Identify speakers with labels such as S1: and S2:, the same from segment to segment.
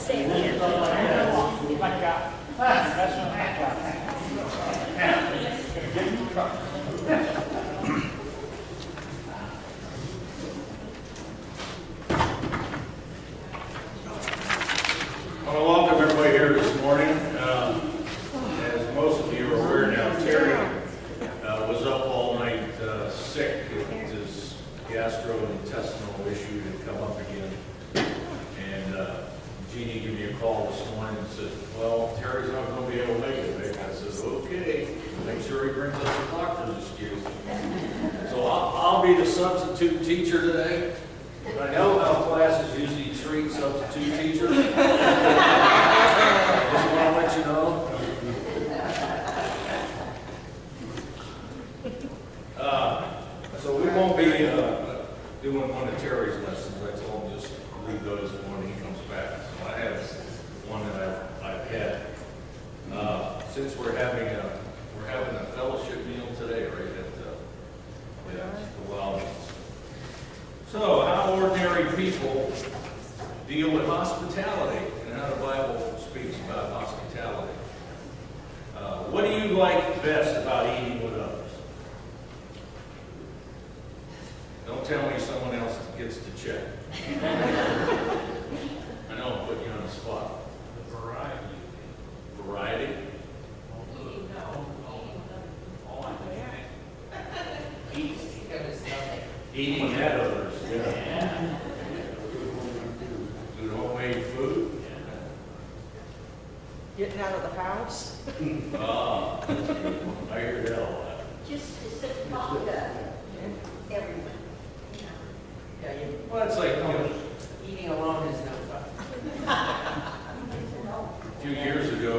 S1: I want to welcome everybody here this morning. As most of you are aware now, Terry was up all night sick. His gastrointestinal issue had come up again. And Jeannie gave me a call this morning and said, well, Terry's not going to be able to make it. I said, okay, make sure he brings us a doctor's excuse. So I'll be the substitute teacher today. I know how classes usually treat substitute teachers. Just want to let you know. So we won't be doing one of Terry's lessons. I told him just leave those when he comes back. So I have one that I've had. Since we're having a fellowship meal today, right at the Wellness. So, how ordinary people deal with hospitality and how the Bible speaks about hospitality. What do you like best about eating with others? Don't tell me someone else gets to check. I know I'm putting you on the spot.
S2: The variety.
S1: Variety? Eating at others, yeah. Good homemade food.
S3: Getting out of the house.
S1: Ah, I hear that a lot.
S4: Just to sit and talk to everyone.
S3: Yeah,
S1: Well, it's like,
S3: eating alone is no fun.
S1: a few years ago,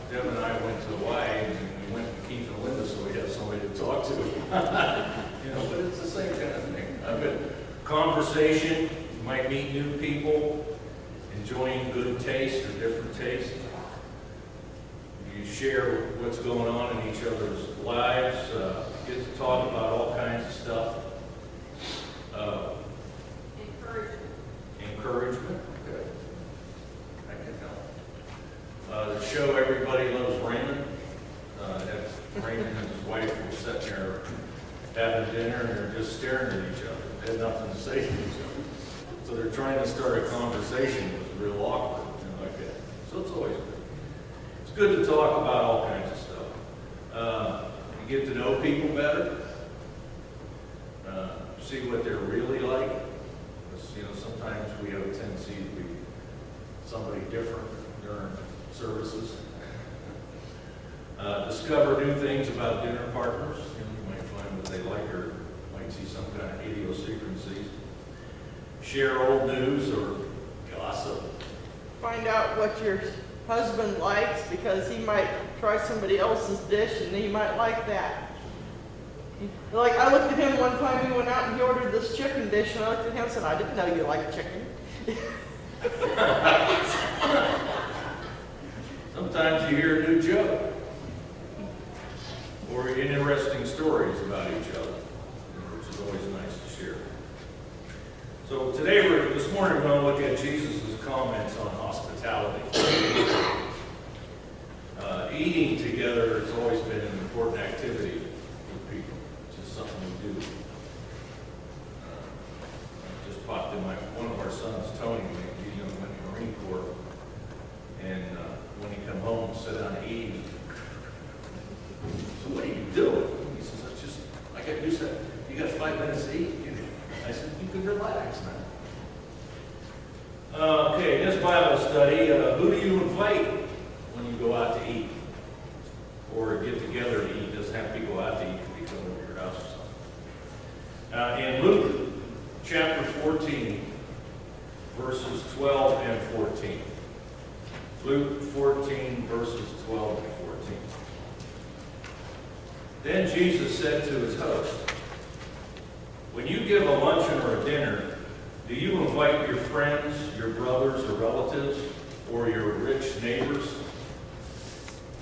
S1: Deb and I went to Hawaii, and we went to Keith and Linda, so we had somebody to talk to. But it's the same kind of thing. I've been conversation, you might meet new people, enjoying good taste or different taste. You share what's going on in each other's lives, get to talk about all kinds of stuff. Encouragement. Okay. I can help. The show Everybody Loves Raymond. Raymond and his wife were sitting there having dinner and they're just staring at each other. They had nothing to say to each other. So they're trying to start a conversation. It was real awkward and like that. So it's always good. It's good to talk about all kinds of stuff. You get to know people better. See what they're really like. Because, sometimes we have a tendency to be somebody different during services. Discover new things about dinner partners. You might find what they like or might see some kind of idiosyncrasies. Share old news or gossip.
S3: Find out what your husband likes because he might try somebody else's dish and he might like that. Like I looked at him one time, he went out and he ordered this chicken dish and I looked at him and said, I didn't know you liked chicken.
S1: Sometimes you hear a new joke or interesting stories about each other, which is always nice to share. So this morning we're going to look at Jesus' comments on hospitality. Eating together has always been an important activity for people. It's just something we do. Just popped in one of our sons, Tony, when he went to the Marine Corps, and when he come home, sit down and eat. So what are you doing? He says, I got used to that. You got 5 minutes to eat. I said, you can relax now. Okay, this Bible study, who do you invite when you go out to eat? Or get together to eat? It doesn't have to go out to eat. It could be coming over your house or something. In Luke chapter 14, verses 12 and 14. Luke 14, verses 12 and 14. Then Jesus said to his host, when you give a luncheon or a dinner, do you invite your friends, your brothers or relatives, or your rich neighbors?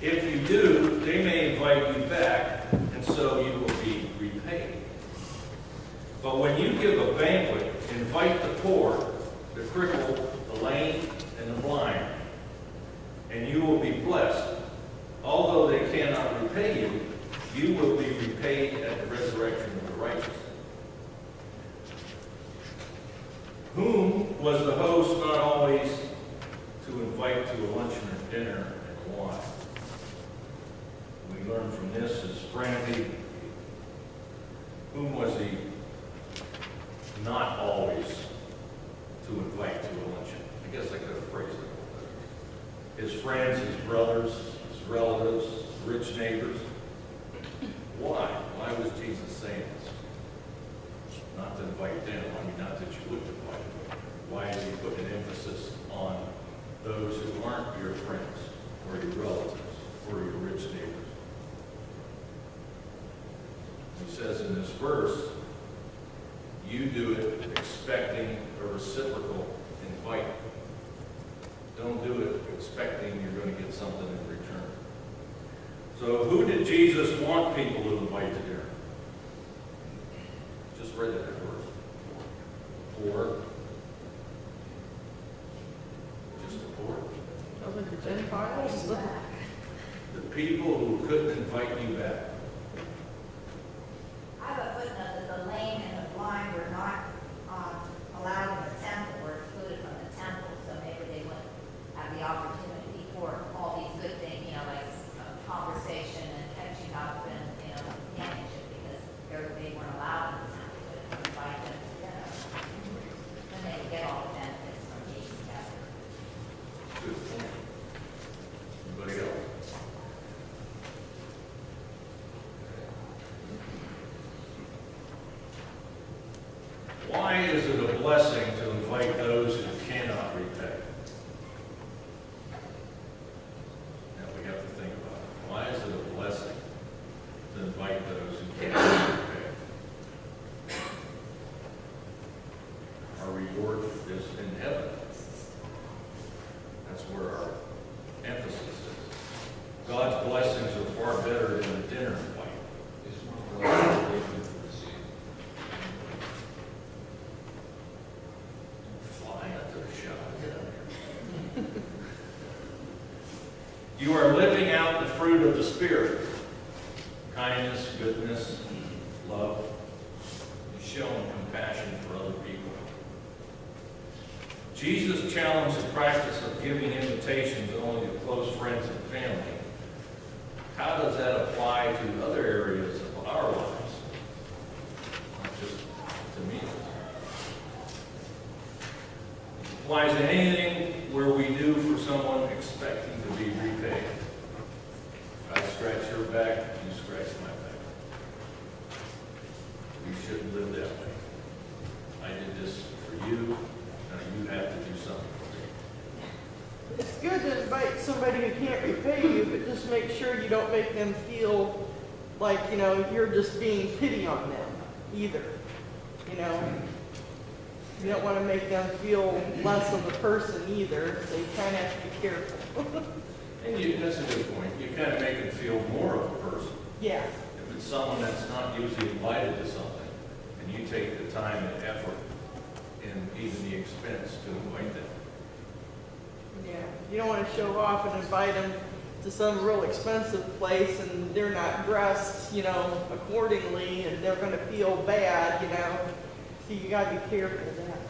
S1: If you do, they may invite you back, and so you will be repaid. But when you give a banquet, invite the poor, the crippled, the lame, and the blind, supposed not always to invite to a luncheon or dinner, and why? We learn from this is Frankie. Whom was he not always to invite to a luncheon? I guess I could have phrased it a little better. His friends, his brothers, his relatives, rich neighbors. Why? Why was Jesus saying this? Not to invite them. I mean, not that you wouldn't invite them. Why is he putting an emphasis on those who aren't your friends or your relatives or your rich neighbors? He says in this verse, you do it expecting a reciprocal invite. Don't do it expecting you're going to get something in return. So who did Jesus want people to invite to dinner? Just read that verse. Poor. Just the poor.
S3: Other the Gentiles?
S1: The people who couldn't invite you back.
S4: I have a footnote that the lame and the blind were not allowed in the temple, were excluded from the temple, so maybe they wouldn't have the opportunity for all these good things, like conversation and catching up and, companionship, because they weren't allowed in the temple, but invite them to dinner. Then they would get all the benefits from being together.
S1: Good point. Anybody else? Why is it a blessing to invite those who cannot repay? Now we have to think about it. Why is it a blessing to invite those who cannot repay? Our reward is in heaven. That's where our emphasis is. God's blessings are far better than a dinner invite. You are living out the fruit of the Spirit. Kindness, goodness, love. You're showing compassion for other people. Jesus challenged the practice of giving invitations only to close friends and family. How does that apply to other areas of our lives? Not just to me. It applies to anything where we do for someone expecting to be repaid. I scratch your back, you scratch my back. We shouldn't live that way. I did this for you, now you have to do something for me.
S3: It's good to invite somebody who can't repay you, but just make sure you don't make them feel like, you're just being pity on them either. You don't want to make them feel less of a person either, so you kind of have to be careful.
S1: And that's a good point. You kind of make them feel more of a person.
S3: Yeah.
S1: If it's someone that's not usually invited to something, and you take the time and effort and even the expense to invite them.
S3: Yeah. You don't want to show off and invite them to some real expensive place and they're not dressed, accordingly, and they're going to feel bad, So you got to be careful of that.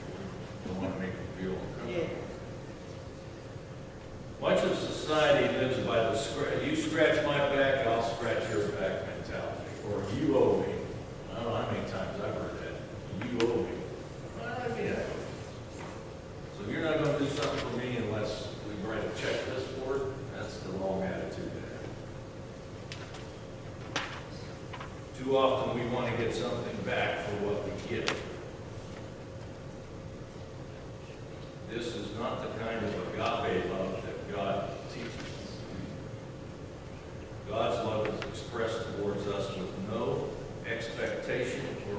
S1: Don't want to make them feel uncomfortable.
S3: Yeah.
S1: Much of society lives by the you scratch my back, I'll scratch your back mentality. Or you owe me. I don't know how many times I've heard that. You owe me. Yeah. So you're not going to do something for me unless we write a checklist for it. That's the wrong attitude to have. Too often we want to get something back for what we give. This is not the kind of agape love that God teaches us. God's love is expressed towards us with no expectation or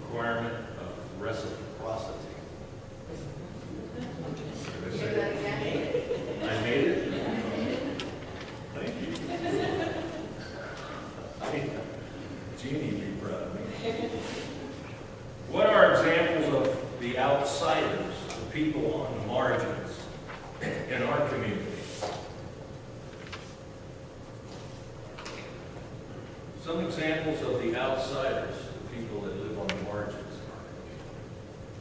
S1: requirement of reciprocity. Did I say that? I made it? Thank you. Jeannie would be proud of me. What are examples of the outsiders, the people on the margins in our community? Some examples of the outsiders, the people that live on the margins in our community,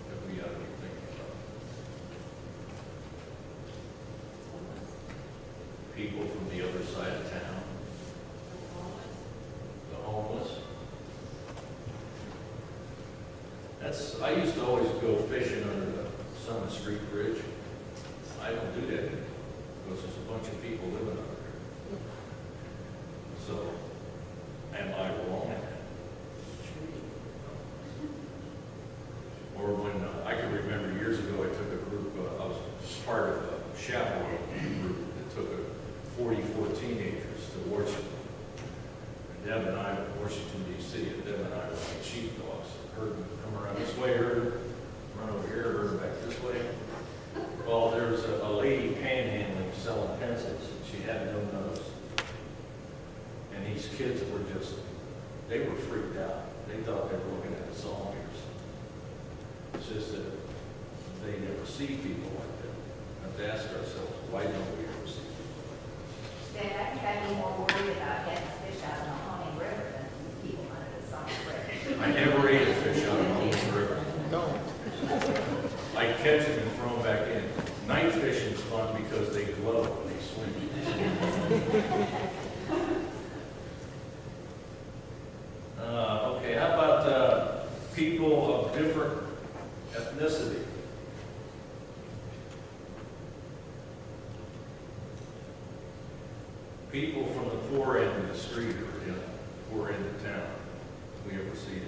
S1: that we ought to be thinking people from the other side of town, the homeless. I used to always go fishing under the Summit Street Bridge. I don't do that anymore because there's a bunch of people living under there. So, am I wrong? Or when, I can remember years ago, I took a group, I was part of a chaperone group that took 44 teenagers to Washington. And Deb and I, Washington DC, and Deb and I were like sheepdogs. Heard them come around this way, heard them run over here, heard them back this way. Well, there was a lady panhandling selling pencils, and she had no nose. And these kids were just, they were freaked out. They thought they were looking at the Songers. It's just that they never see people like that. We have to ask ourselves, why don't we ever see people like
S4: Then I think I'd be more worried about getting fish out of the Mahoning River than people under the Summit Bridge.
S1: that? I never ate a fish out of the river.
S3: No.
S1: I catch them and throw them back in. Night fishing's fun because they glow when they swim. Okay, how about people of different ethnicity? People from the poor end of the street or poor end of town. We ever see it?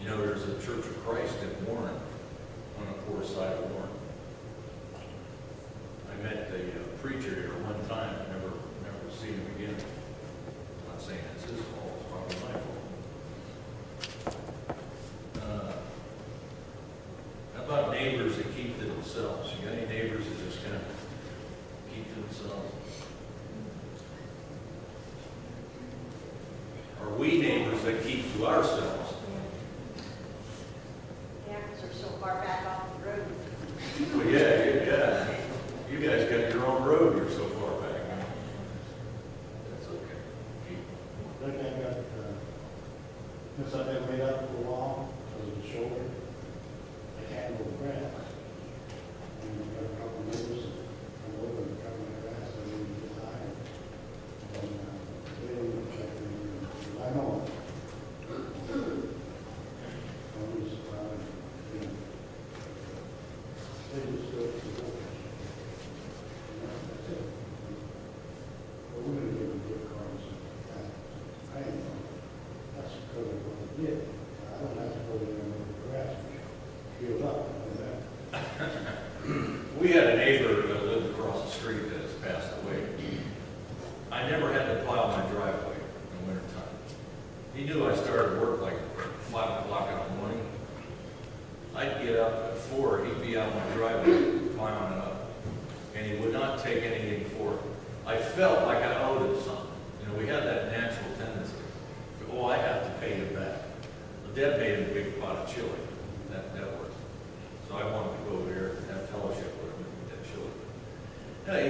S1: You know, there's a Church of Christ in Warren, on the poor side of Warren. I met the preacher here one time. I never seen him again. I'm not saying it's his fault. It's probably my fault. How about neighbors that keep to themselves? You got any neighbors that just kind of keep to themselves? Are we neighbors that keep to ourselves?
S2: Yeah, because they're so far back off the road.
S1: Well, yeah. You guys got your own road. You're so far back. That's okay.
S5: Rick, I got, since I've been laid up for a while, because of the shoulder, I can't go to grass. And I've got a couple of neighbors that come over and cut my grass, and they get high. And they don't even check me. I know. Always, you know, they just go to the work. That's it. But we're gonna give them gift cards. I ain't know. That's because of what they did. I don't have to go there and look at the grass, healed up, and that.
S1: We had a neighbor that lived across the street that has passed away. I never had to plow my driveway in the wintertime. He knew I started work like 5 o'clock in the morning. I'd get up at 4, he'd be out my driveway plowing it up. And he would not take anything for it. I felt like I owed him something. You know, we had that natural tendency. Oh, I have to pay him back. Well, Deb made him a big pot of chili. That worked. So I wanted to go over there and have fellowship with him and eat that chili. Yeah,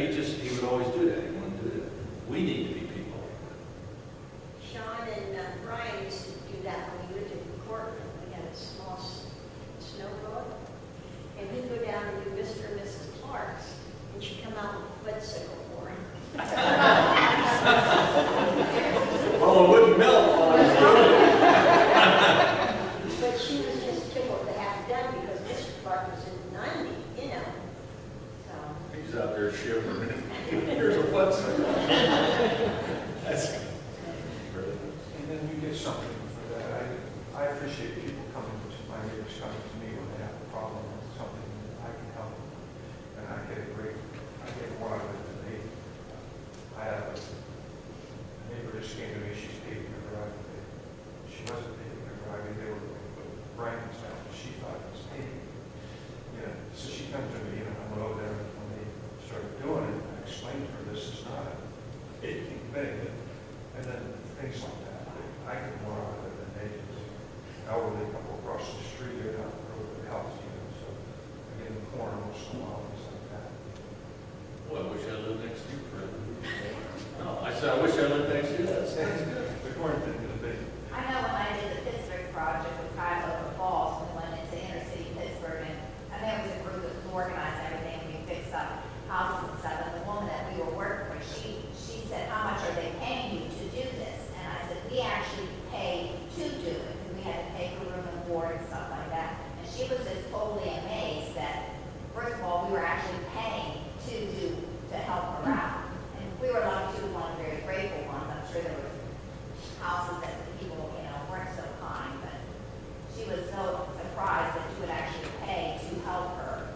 S1: he would always do that. He wanted to do that. We need to be people like that.
S2: Sean and Brian used to do that when we lived in Cortland. We had a small snowblower. And he'd go down and do Mr. and Mrs. Clark's, and she'd come out with a foot for him.
S1: Well, it wouldn't melt while I was doing it.
S2: But she was just tickled to have it done because Mr. Clark was in 90, you know. So,
S1: He's out there shivering. Here's a foot. That's
S6: And then you get something for that. I appreciate people coming to my neighbors coming to me when they have a problem with something that I can help them. And I get more out of it than they. I have a neighbor just came to me, she's paving her driveway. She wasn't paving her driveway, they were going to put brackets down, and she thought it was paving. Yeah, so she comes to me, and I went over there, and when they started doing it, I explained to her, this is not a paving thing, and then things like that. I get more out of it than they do. Elderly couple across the street, they're not really healthy, you know, so I get in the corner once in a while, things like that.
S1: Boy, I wish I lived next to you, Fred. No, I said, I wish I lived next to you. That's good.
S6: The corner didn't get a big.
S4: I know when I did the Pittsburgh project with Cuyahoga Falls, we went into inner city Pittsburgh, and there was a group that was organizing everything, we fixed up houses and stuff, and the woman that we were working was just totally amazed that, first of all, we were actually paying to help her out. And we were lucky, she was one of the very grateful ones. I'm sure there were houses that the people, weren't so kind, but she was so surprised that you would actually pay to help her.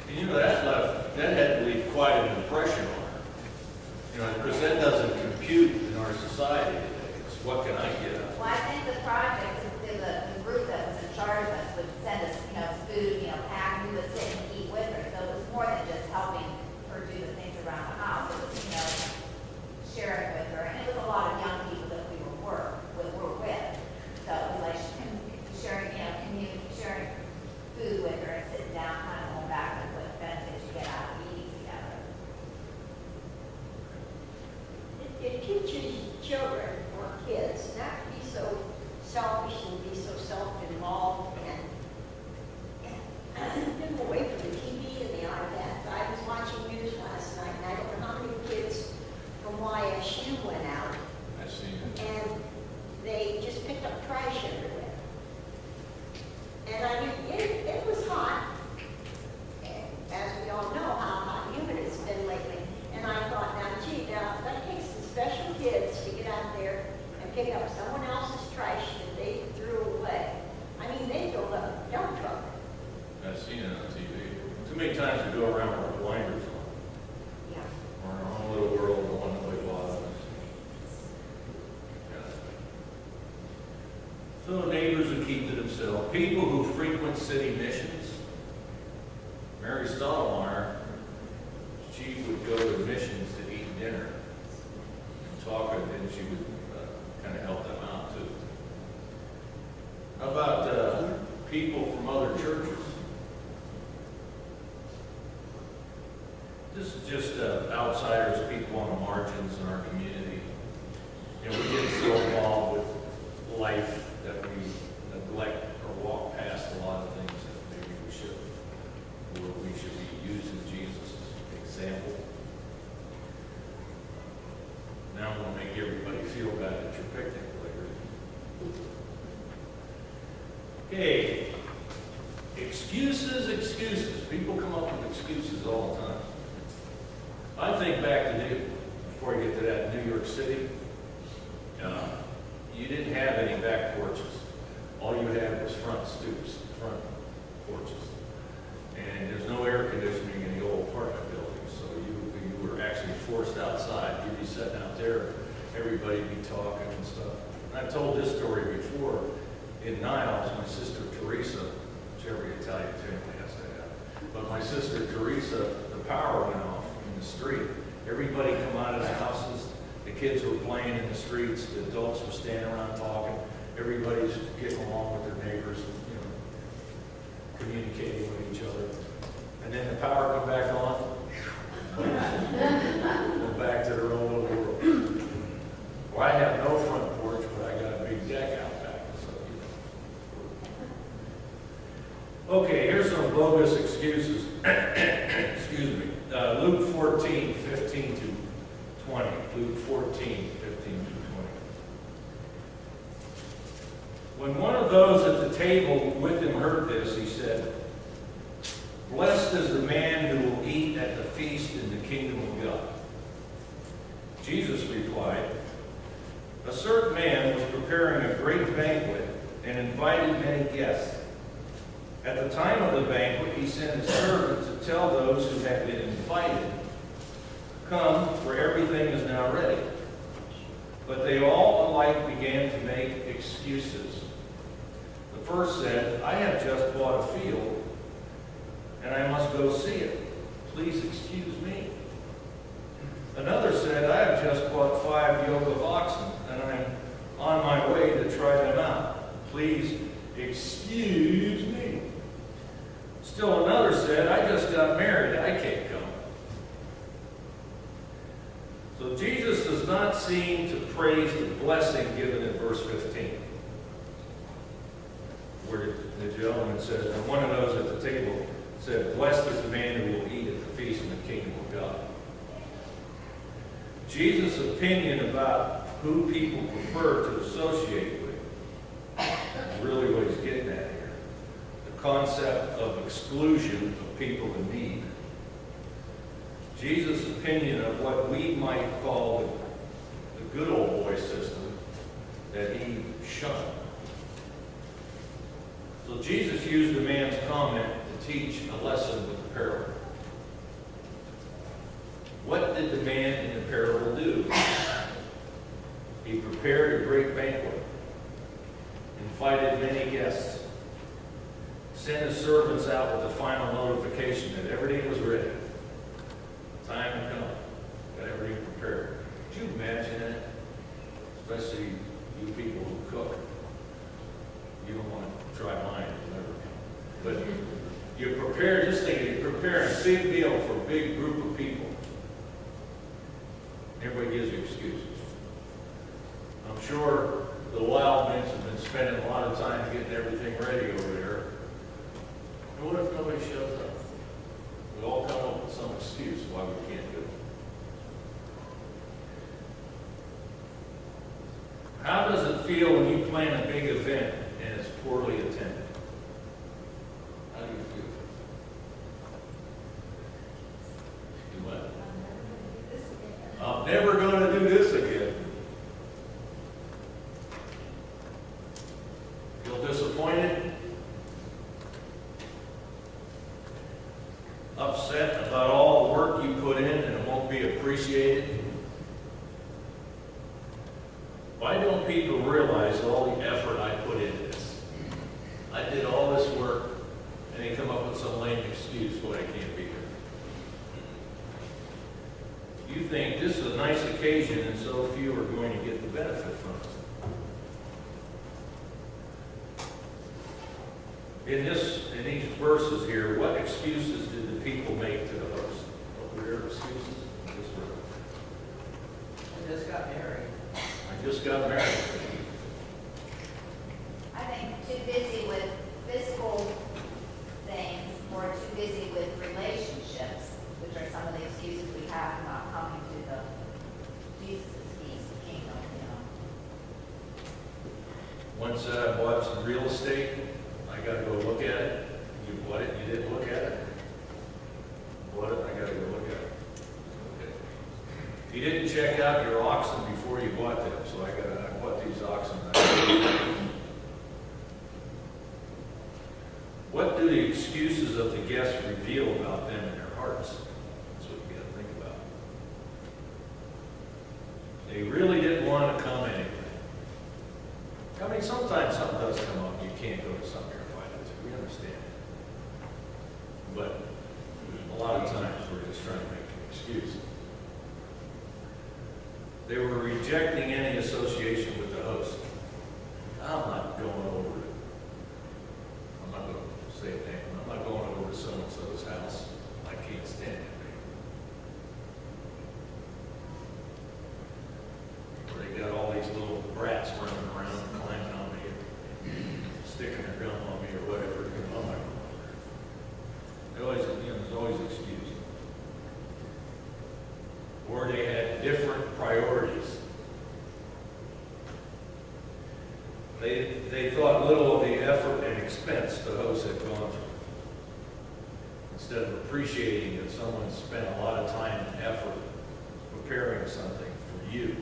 S1: And that had to leave quite an impression on her. Because that doesn't compute in our society today. It's what can I get out of it?
S4: Well, I think the project, the group that was in charge of us would send us, food, pack, and we would sit and eat with her. So it was more than just helping her do the things around the house. It was, sharing with her. And it was a lot of young people that we were with. So it was like sharing, sharing food with her and sitting down, kind of going back and what benefits you get out of eating together.
S2: It teaches children or kids not to be so selfish and be so self-involved and get away from the TV and the iPad. I was watching news last night, and I don't know how many kids from YSU went out,
S1: I've seen it.
S2: and they just picked up trash everywhere. And I mean, it was hot, as we all know how hot and humid it's been lately. And I thought, now that takes some special kids to get out there and pick up someone else's trash that they threw away. I mean, they filled up a dump truck.
S1: I've seen it on TV. Too many times we go around with our blinders on.
S2: Yeah.
S1: We're in our own little world, the one nobody bothers us. Yeah. So neighbors who keep to themselves, people who frequent city missions. Mary Stottlemyre, she would go to missions to eat dinner and talk, and then she would kind of help them out too. How about people from other churches? This is just outsiders, people on the margins in our community. We get so involved with life that we neglect or walk past a lot of things that maybe we should. Or we should be using Jesus as an example. Now I'm going to make everybody feel bad at your picnic later. Okay. Excuses. People come up with excuses all the time. I think back to before I get to that, New York City, you didn't have any back porches. All you had was front stoops, front porches. And there's no air conditioning in the old apartment buildings, so you were actually forced outside. You'd be sitting out there, everybody'd be talking and stuff. And I've told this story before. In Niles, my sister Teresa, which every Italian family has to have, but my sister Teresa, the power went off in the street. Everybody come out of the houses. The kids were playing in the streets. The adults were standing around talking. Everybody's getting along with their neighbors, communicating with each other. And then the power come back on. Go back to their own little world. Well, I have no front porch, but I got a big deck out back. So, Okay, here's some bogus excuses. Excuse me. Luke 14, 15 to 20. Luke 14, 15 to 20. When one of those at the table with him heard this, he said, "Blessed is the man who will eat at the feast in the kingdom of God." Jesus replied, "A certain man was preparing a great banquet and invited many guests. At the time of the banquet, he sent his servant to tell those who had been invited, 'Come, for everything is now ready.' But they all alike began to make excuses. The first said, 'I have just bought a field, and I must go see it. Please excuse me.' Another said, 'I have just bought 5 yoke of oxen, and I'm on my way to try them out. Please excuse me.' Still another said, 'I just got married, I can't come.'" So Jesus does not seem to praise the blessing given in verse 15, where the gentleman says, and one of those at the table said, "Blessed is the man who will eat at the feast in the kingdom of God." Jesus' opinion about who people prefer to associate with is really what he's getting at here. The concept of exclusion of people in need. Jesus' opinion of what we might call the good old boy system that he shunned. So Jesus used the man's comment to teach a lesson with the parable. What did the man in the parable do? He prepared a great banquet, invited many guests, sent his servants out with the final notification that everything was ready. Time had come. Got everything prepared. Could you imagine that? Especially you people who cook. You don't want to try mine, never. But you prepare, just think, you're preparing a big meal for a big group of people. Everybody gives you excuses. I'm sure the Wildmans have been spending a lot of time getting everything ready over there. And what if nobody shows up? We all come up with some excuse why we can't do it. How does it feel when you plan a big event and it's poorly attended? How do you feel? Do what? I'm never going to do this again. Feel disappointed? Upset about all the work you put in and it won't be appreciated? Why don't people realize all the effort I put into this? I did all this work and they come up with some lame excuse why I can't be here. You think this is a nice occasion and so few are going to get the benefit from it. In these verses here, what excuses did the people make to the host? What were their excuses?
S7: I just got married.
S1: I just got married.
S4: I think too busy with physical things or too busy with relationships, which are some of the excuses we have for not coming to the Jesus' feast, kingdom, you know.
S1: Once I bought some real estate, I got to go look at it. You bought it, you didn't look at it. Bought it, I got to go look at it. Okay. You didn't check out your oxen before you bought them, so I bought these oxen. What do the excuses of the guests reveal about them in their hearts? That's what you got to think about. They really didn't want to come anyway. I mean, sometimes something does come up. You can't go to something you're invited to. We understand it. But a lot of times we're just trying to make an excuse. They were rejecting any association with the host. I'm not going over to, I'm not going to say a name. I'm not going over to so-and-so's house. I can't stand it. Where they got all these little brats running around and climbing on me, sticking their gun on me or whatever. I'm not going over there. There's always excuse. Or they had different priorities. They thought little of the effort and expense the host had gone through. Instead of appreciating that someone spent a lot of time and effort preparing something for you,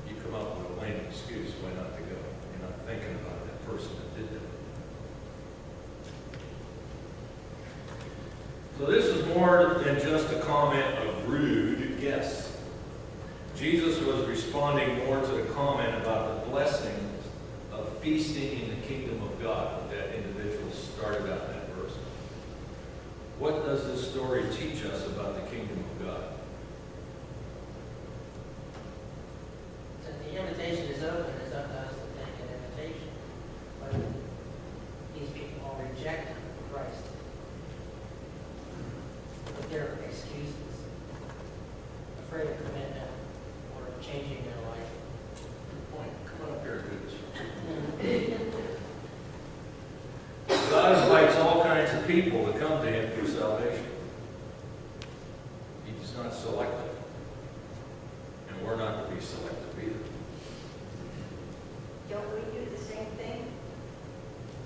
S1: you come up with a lame excuse why not to go. You're not thinking about that person that did that. So this is more than just a comment of rude guests. Jesus was responding more to the comment about the blessings of feasting in the kingdom of God that individual started out in that verse. What does this story teach us about the kingdom of God?
S7: So the invitation is open. It's up to us to take an invitation. But these people all reject Christ with their excuses, afraid of commitment or changing their life.
S1: Good point. Come on up here and do this. God invites all kinds of people to come to Him for salvation. He's not selective. And we're not to be selective either.
S2: Don't we do the same thing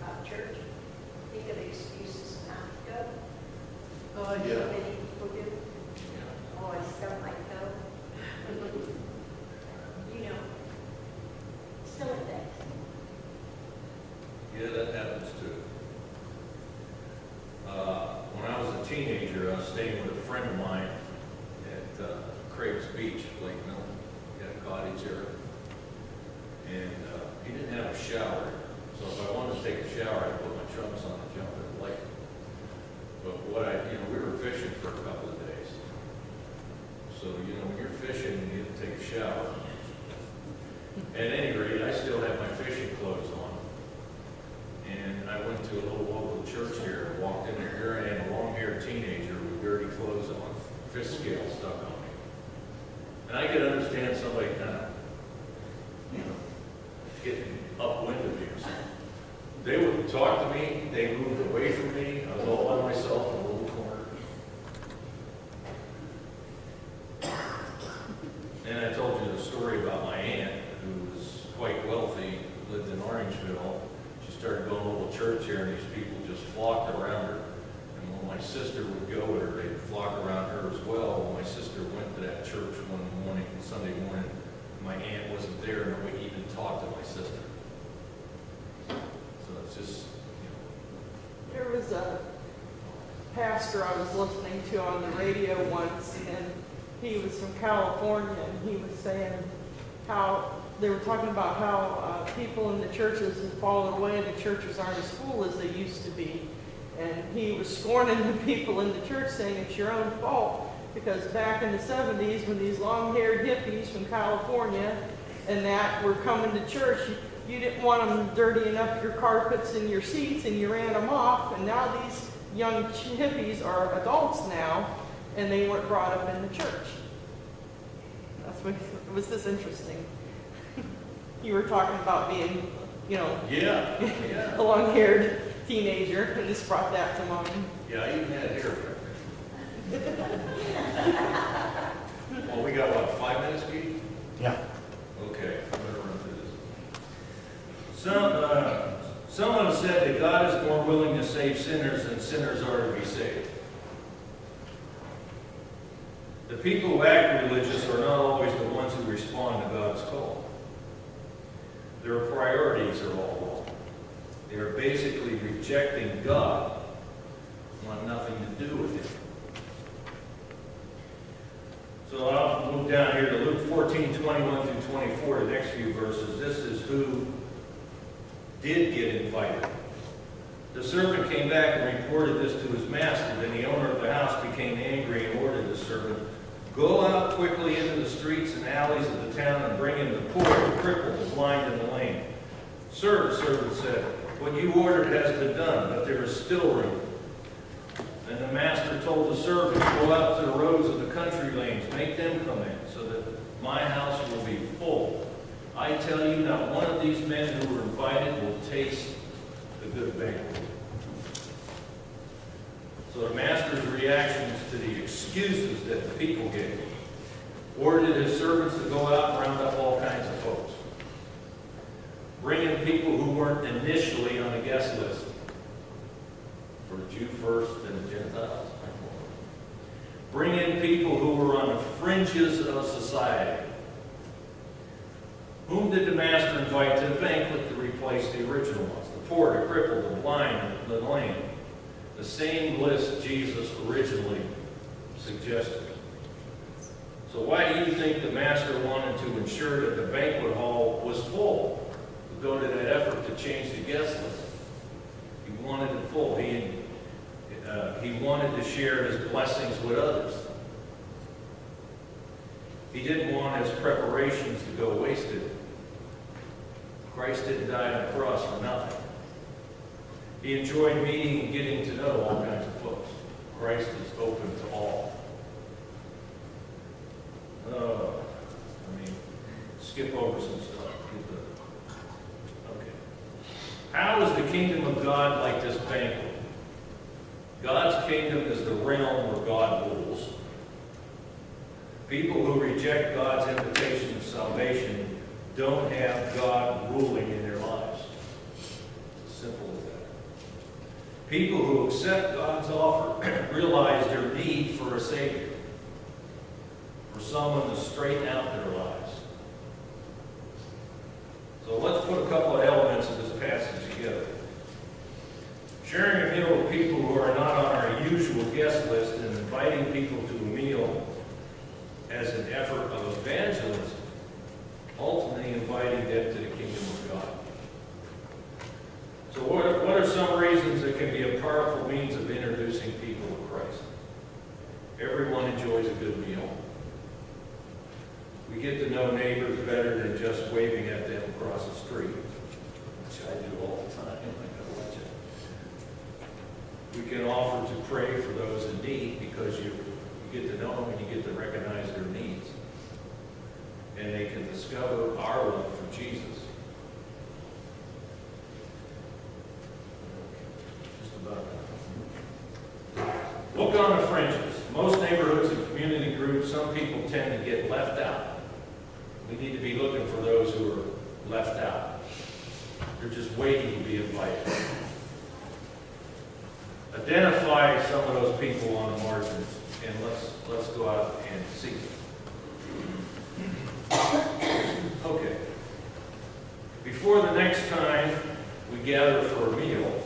S2: about church? He
S1: friend of mine at Craig's Beach, Lake Milton. He had a cottage there. And he didn't have a shower. So if I wanted to take a shower, I'd put my trunks on and jump in the lake. But we were fishing for a couple of days. So, when you're fishing, you have to take a shower. At any rate, I still have my fishing clothes on. And I went to a little local church here and walked in there. Here I am, a long-haired teenager with dirty clothes on, fish scale stuck on me. And I could understand somebody kind of, getting upwind of me or something. They wouldn't talk to me. They moved away from me. I was all by myself in a little corner. And I told you the story about my aunt, who was quite wealthy, lived in Orangeville. She started going to a little church here, and these people just flocked around her. And when my sister would go with her, they'd flock around her as well. When my sister went to that church one morning, Sunday morning, my aunt wasn't there, and nobody even talked to my sister. So it's just,
S3: There was a pastor I was listening to on the radio once, and he was from California, and he was saying how they were talking about how people in the churches have fallen away, and the churches aren't as full as they used to be. And he was scorning the people in the church, saying it's your own fault. Because back in the 70s, when these long-haired hippies from California and that were coming to church, you didn't want them dirtying up your carpets and your seats, and you ran them off. And now these young hippies are adults now, and they weren't brought up in the church. That's what it was. This interesting. You were talking about being,
S1: yeah.
S3: a long-haired teenager, and this brought that to mind.
S1: Yeah, I even had hair back then. Well, we got, 5 minutes, Keith?
S5: Yeah.
S1: Okay, I'm going to run through this. Someone said that God is more willing to save sinners than sinners are to be saved. The people who act religious are not always the ones who respond to God's call. Their priorities are all wrong. They are basically rejecting God, want nothing to do with Him. So I'll move down here to Luke 14, 21 through 24, the next few verses. This is who did get invited. The servant came back and reported this to his master. Then the owner of the house became angry and ordered the servant, "Go out quickly into the streets and alleys of the town and bring in the poor, the crippled, the blind, and the lame." "Sir," the servant said, "what you ordered has been done, but there is still room." Then the master told the servant, "Go out to the roads of the country lanes, make them come in, so that my house will be full. I tell you, not one of these men who were invited will taste the good banquet." So the master's reactions to the excuses that the people gave ordered his servants to go out and round up all kinds of folks. Bring in people who weren't initially on the guest list. For the Jew first and the Gentiles. Bring in people who were on the fringes of society. Whom did the master invite to the banquet to replace the original ones? The poor, the crippled, the blind, the lame. The same list Jesus originally suggested. So why do you think the master wanted to ensure that the banquet hall was full? To go to that effort to change the guest list. He wanted it full. He wanted to share his blessings with others. He didn't want his preparations to go wasted. Christ didn't die on the cross for nothing. He enjoyed meeting and getting to know all kinds of folks. Christ is open to all. Skip over some stuff. Okay. How is the kingdom of God like this banquet? God's kingdom is the realm where God rules. People who reject God's invitation of salvation don't have God ruling in their lives. It's as simple as that. People who accept God's offer realize their need for a Savior, for someone to straighten out their lives. So let's put a couple of elements of this passage together. Sharing a meal with people who are not on our usual guest list and inviting inviting people to a meal as an effort of evangelism, ultimately inviting them to the kingdom of God. So what are some reasons that can be a powerful means of introducing people to Christ? Everyone enjoys a good meal. We get to know neighbors better than just waving at them across the street, which I do all the time. I know what you. We can offer to pray for those in need because you get to know them and you get to recognize their needs. And they can discover our love for Jesus. Just about that. Look on the fringes. Most neighborhoods and community groups, some people tend to get left out. We need to be looking for those who are left out. They're just waiting to be invited. Identify some of those people on the margins, and let's go out and seek them. Okay. Before the next time we gather for a meal,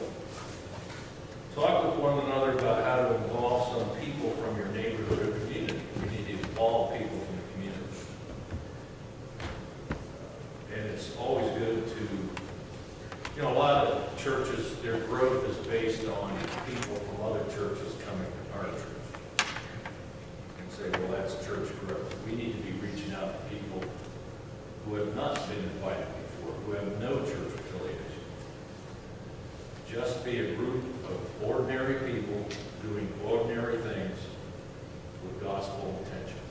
S1: talk with one another about how to involve some people from your neighborhood or community. We need to involve people from the community. And it's always good to, a lot of churches, their growth is based on people from other churches coming to our church. And say, well, that's church growth. We need to be reaching out to people who have not been invited before, who have no church affiliation. Just be a group of ordinary people doing ordinary things with gospel intention.